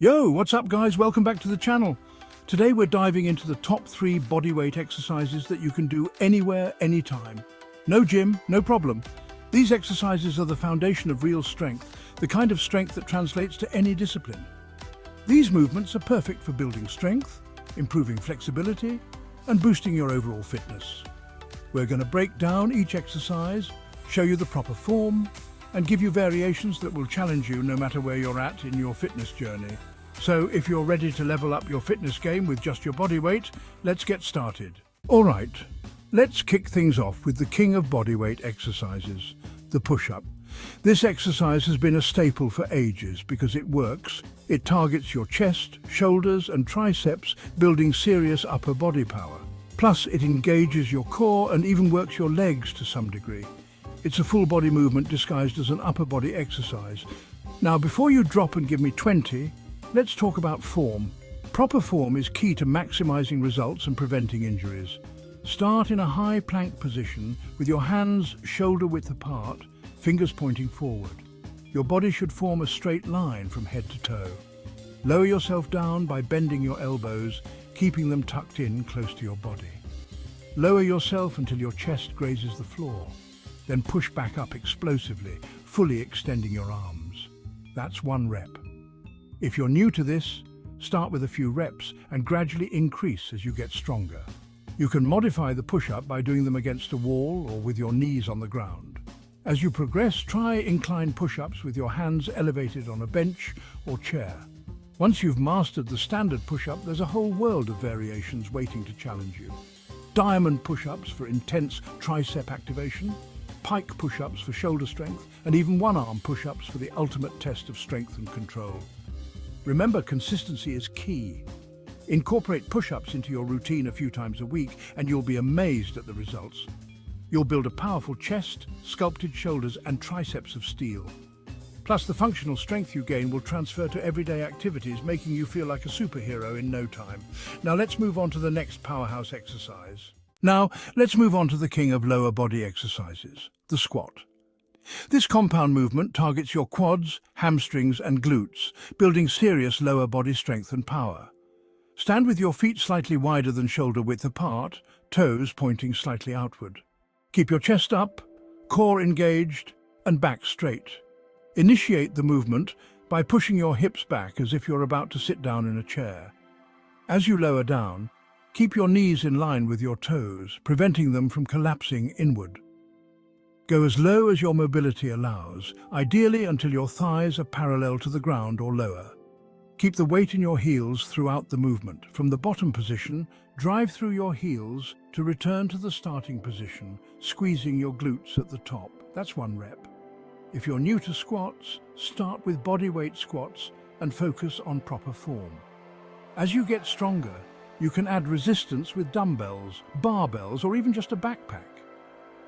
Yo, what's up guys? Welcome back to the channel. Today we're diving into the top 3 bodyweight exercises that you can do anywhere, anytime. No gym, no problem. These exercises are the foundation of real strength, the kind of strength that translates to any discipline. These movements are perfect for building strength, improving flexibility, and boosting your overall fitness. We're going to break down each exercise, show you the proper form, and give you variations that will challenge you no matter where you're at in your fitness journey. So if you're ready to level up your fitness game with just your body weight, let's get started. All right, let's kick things off with the king of bodyweight exercises, the push-up. This exercise has been a staple for ages because it works. It targets your chest, shoulders and triceps, building serious upper body power. Plus, it engages your core and even works your legs to some degree. It's a full body movement disguised as an upper body exercise. Now, before you drop and give me 20, let's talk about form. Proper form is key to maximizing results and preventing injuries. Start in a high plank position with your hands shoulder width apart, fingers pointing forward. Your body should form a straight line from head to toe. Lower yourself down by bending your elbows, keeping them tucked in close to your body. Lower yourself until your chest grazes the floor. Then push back up explosively, fully extending your arms. That's 1 rep. If you're new to this, start with a few reps and gradually increase as you get stronger. You can modify the push-up by doing them against a wall or with your knees on the ground. As you progress, try incline push-ups with your hands elevated on a bench or chair. Once you've mastered the standard push-up, there's a whole world of variations waiting to challenge you. Diamond push-ups for intense tricep activation, pike push-ups for shoulder strength, and even one-arm push-ups for the ultimate test of strength and control. Remember, consistency is key. Incorporate push-ups into your routine a few times a week and you'll be amazed at the results. You'll build a powerful chest, sculpted shoulders and triceps of steel. Plus, the functional strength you gain will transfer to everyday activities, making you feel like a superhero in no time. Now let's move on to the next powerhouse exercise. Now, let's move on to the king of lower body exercises, the squat. This compound movement targets your quads, hamstrings and glutes, building serious lower body strength and power. Stand with your feet slightly wider than shoulder width apart, toes pointing slightly outward. Keep your chest up, core engaged and back straight. Initiate the movement by pushing your hips back as if you're about to sit down in a chair. As you lower down, keep your knees in line with your toes, preventing them from collapsing inward. Go as low as your mobility allows, ideally until your thighs are parallel to the ground or lower. Keep the weight in your heels throughout the movement. From the bottom position, drive through your heels to return to the starting position, squeezing your glutes at the top. That's 1 rep. If you're new to squats, start with bodyweight squats and focus on proper form. As you get stronger, you can add resistance with dumbbells, barbells, or even just a backpack.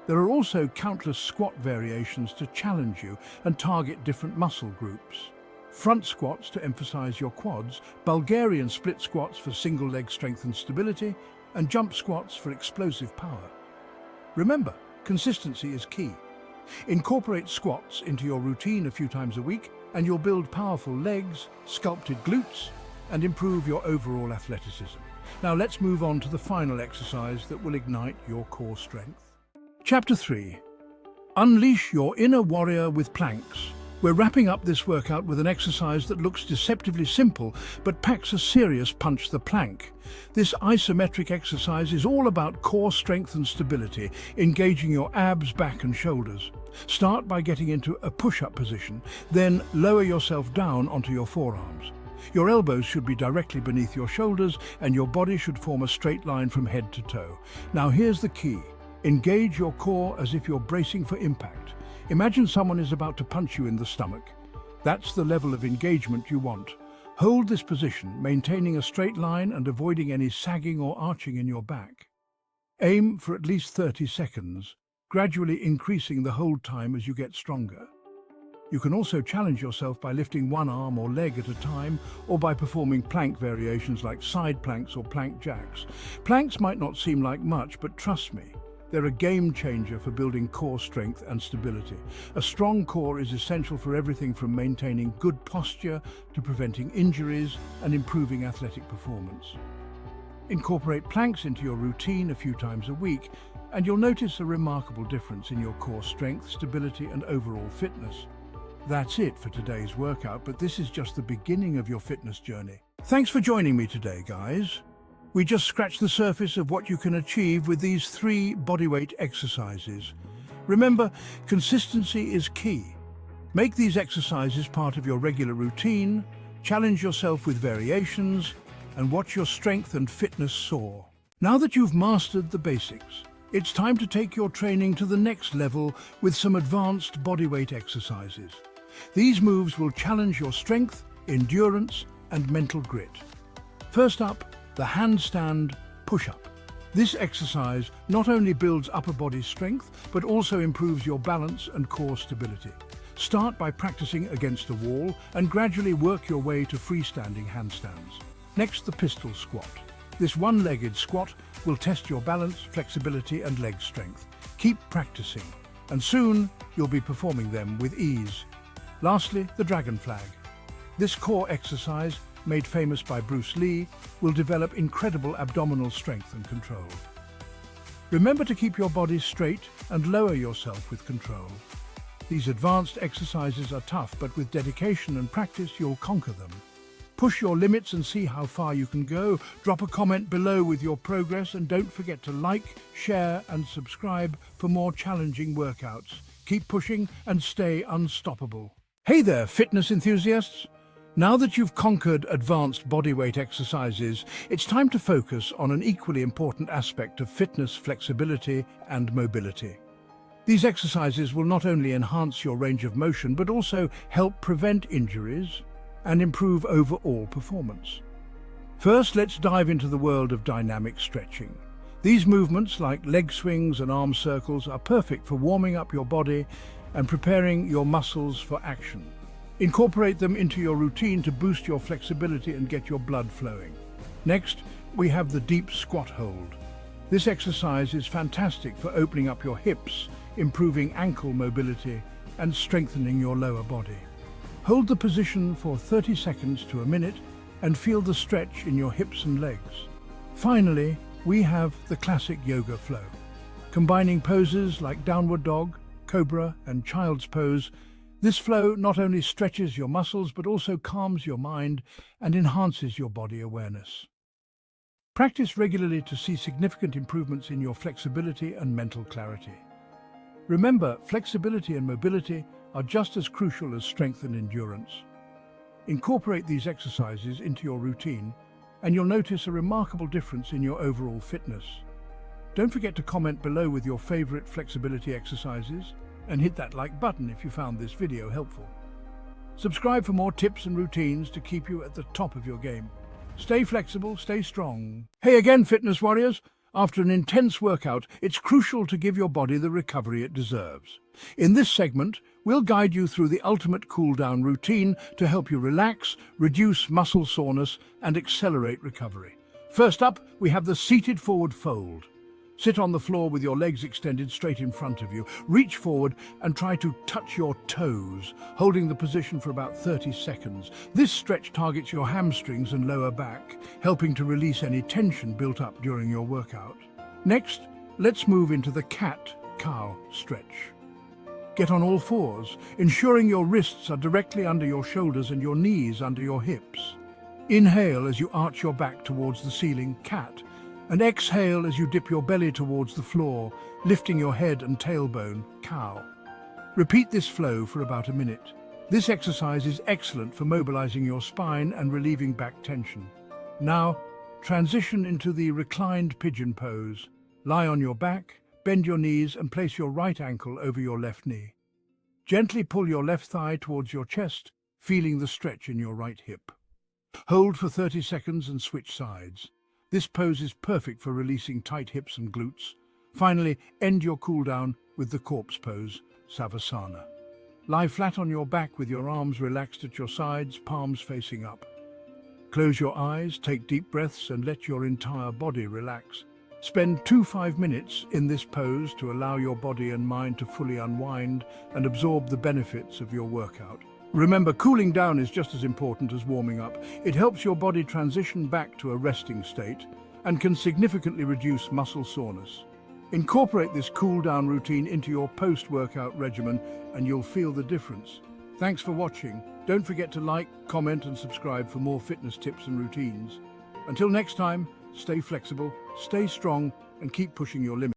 There are also countless squat variations to challenge you and target different muscle groups. Front squats to emphasize your quads, Bulgarian split squats for single leg strength and stability, and jump squats for explosive power. Remember, consistency is key. Incorporate squats into your routine a few times a week and you'll build powerful legs, sculpted glutes, and improve your overall athleticism. Now let's move on to the final exercise that will ignite your core strength. Chapter 3. Unleash your inner warrior with planks. We're wrapping up this workout with an exercise that looks deceptively simple but packs a serious punch: the plank. This isometric exercise is all about core strength and stability, engaging your abs, back and shoulders. Start by getting into a push-up position, then lower yourself down onto your forearms. Your elbows should be directly beneath your shoulders and your body should form a straight line from head to toe. Now here's the key. Engage your core as if you're bracing for impact. Imagine someone is about to punch you in the stomach. That's the level of engagement you want. Hold this position, maintaining a straight line and avoiding any sagging or arching in your back. Aim for at least 30 seconds, gradually increasing the hold time as you get stronger. You can also challenge yourself by lifting 1 arm or leg at a time, or by performing plank variations like side planks or plank jacks. Planks might not seem like much, but trust me, They're a game changer for building core strength and stability. A strong core is essential for everything from maintaining good posture to preventing injuries and improving athletic performance. Incorporate planks into your routine a few times a week, and you'll notice a remarkable difference in your core strength, stability, and overall fitness. That's it for today's workout, but this is just the beginning of your fitness journey. Thanks for joining me today, guys. We just scratched the surface of what you can achieve with these 3 bodyweight exercises. Remember, consistency is key. Make these exercises part of your regular routine, challenge yourself with variations, and watch your strength and fitness soar. Now that you've mastered the basics, it's time to take your training to the next level with some advanced bodyweight exercises. These moves will challenge your strength, endurance, and mental grit. First up, the handstand push-up. This exercise not only builds upper body strength, but also improves your balance and core stability. Start by practicing against a wall and gradually work your way to freestanding handstands. Next, the pistol squat. This one-legged squat will test your balance, flexibility, and leg strength. Keep practicing, and soon you'll be performing them with ease. Lastly, the dragon flag. This core exercise, made famous by Bruce Lee, will develop incredible abdominal strength and control. Remember to keep your body straight and lower yourself with control. These advanced exercises are tough, but with dedication and practice, you'll conquer them. Push your limits and see how far you can go. Drop a comment below with your progress, and don't forget to like, share, and subscribe for more challenging workouts. Keep pushing and stay unstoppable. Hey there, fitness enthusiasts! Now that you've conquered advanced bodyweight exercises, it's time to focus on an equally important aspect of fitness: flexibility and mobility. These exercises will not only enhance your range of motion, but also help prevent injuries and improve overall performance. First, let's dive into the world of dynamic stretching. These movements, like leg swings and arm circles, are perfect for warming up your body and preparing your muscles for action. Incorporate them into your routine to boost your flexibility and get your blood flowing. Next, we have the deep squat hold. This exercise is fantastic for opening up your hips, improving ankle mobility, and strengthening your lower body. Hold the position for 30 seconds to a minute and feel the stretch in your hips and legs. Finally, we have the classic yoga flow. Combining poses like downward dog, cobra, and child's pose, this flow not only stretches your muscles but also calms your mind and enhances your body awareness. Practice regularly to see significant improvements in your flexibility and mental clarity. Remember, flexibility and mobility are just as crucial as strength and endurance. Incorporate these exercises into your routine, and you'll notice a remarkable difference in your overall fitness. Don't forget to comment below with your favorite flexibility exercises, and hit that like button if you found this video helpful. Subscribe for more tips and routines to keep you at the top of your game. Stay flexible, stay strong. Hey again, fitness warriors! After an intense workout, it's crucial to give your body the recovery it deserves. In this segment, we'll guide you through the ultimate cool-down routine to help you relax, reduce muscle soreness, and accelerate recovery. First up, we have the seated forward fold. Sit on the floor with your legs extended straight in front of you. Reach forward and try to touch your toes, holding the position for about 30 seconds. This stretch targets your hamstrings and lower back, helping to release any tension built up during your workout. Next, let's move into the cat-cow stretch. Get on all fours, ensuring your wrists are directly under your shoulders and your knees under your hips. Inhale as you arch your back towards the ceiling, cat, and exhale as you dip your belly towards the floor, lifting your head and tailbone, cow. Repeat this flow for about a minute. This exercise is excellent for mobilizing your spine and relieving back tension. Now, transition into the reclined pigeon pose. Lie on your back, bend your knees, and place your right ankle over your left knee. Gently pull your left thigh towards your chest, feeling the stretch in your right hip. Hold for 30 seconds and switch sides. This pose is perfect for releasing tight hips and glutes. Finally, end your cool-down with the corpse pose, Savasana. Lie flat on your back with your arms relaxed at your sides, palms facing up. Close your eyes, take deep breaths, and let your entire body relax. Spend 5 minutes in this pose to allow your body and mind to fully unwind and absorb the benefits of your workout. Remember, cooling down is just as important as warming up. It helps your body transition back to a resting state and can significantly reduce muscle soreness. Incorporate this cool-down routine into your post-workout regimen and you'll feel the difference. Thanks for watching. Don't forget to like, comment and subscribe for more fitness tips and routines. Until next time, stay flexible, stay strong and keep pushing your limits.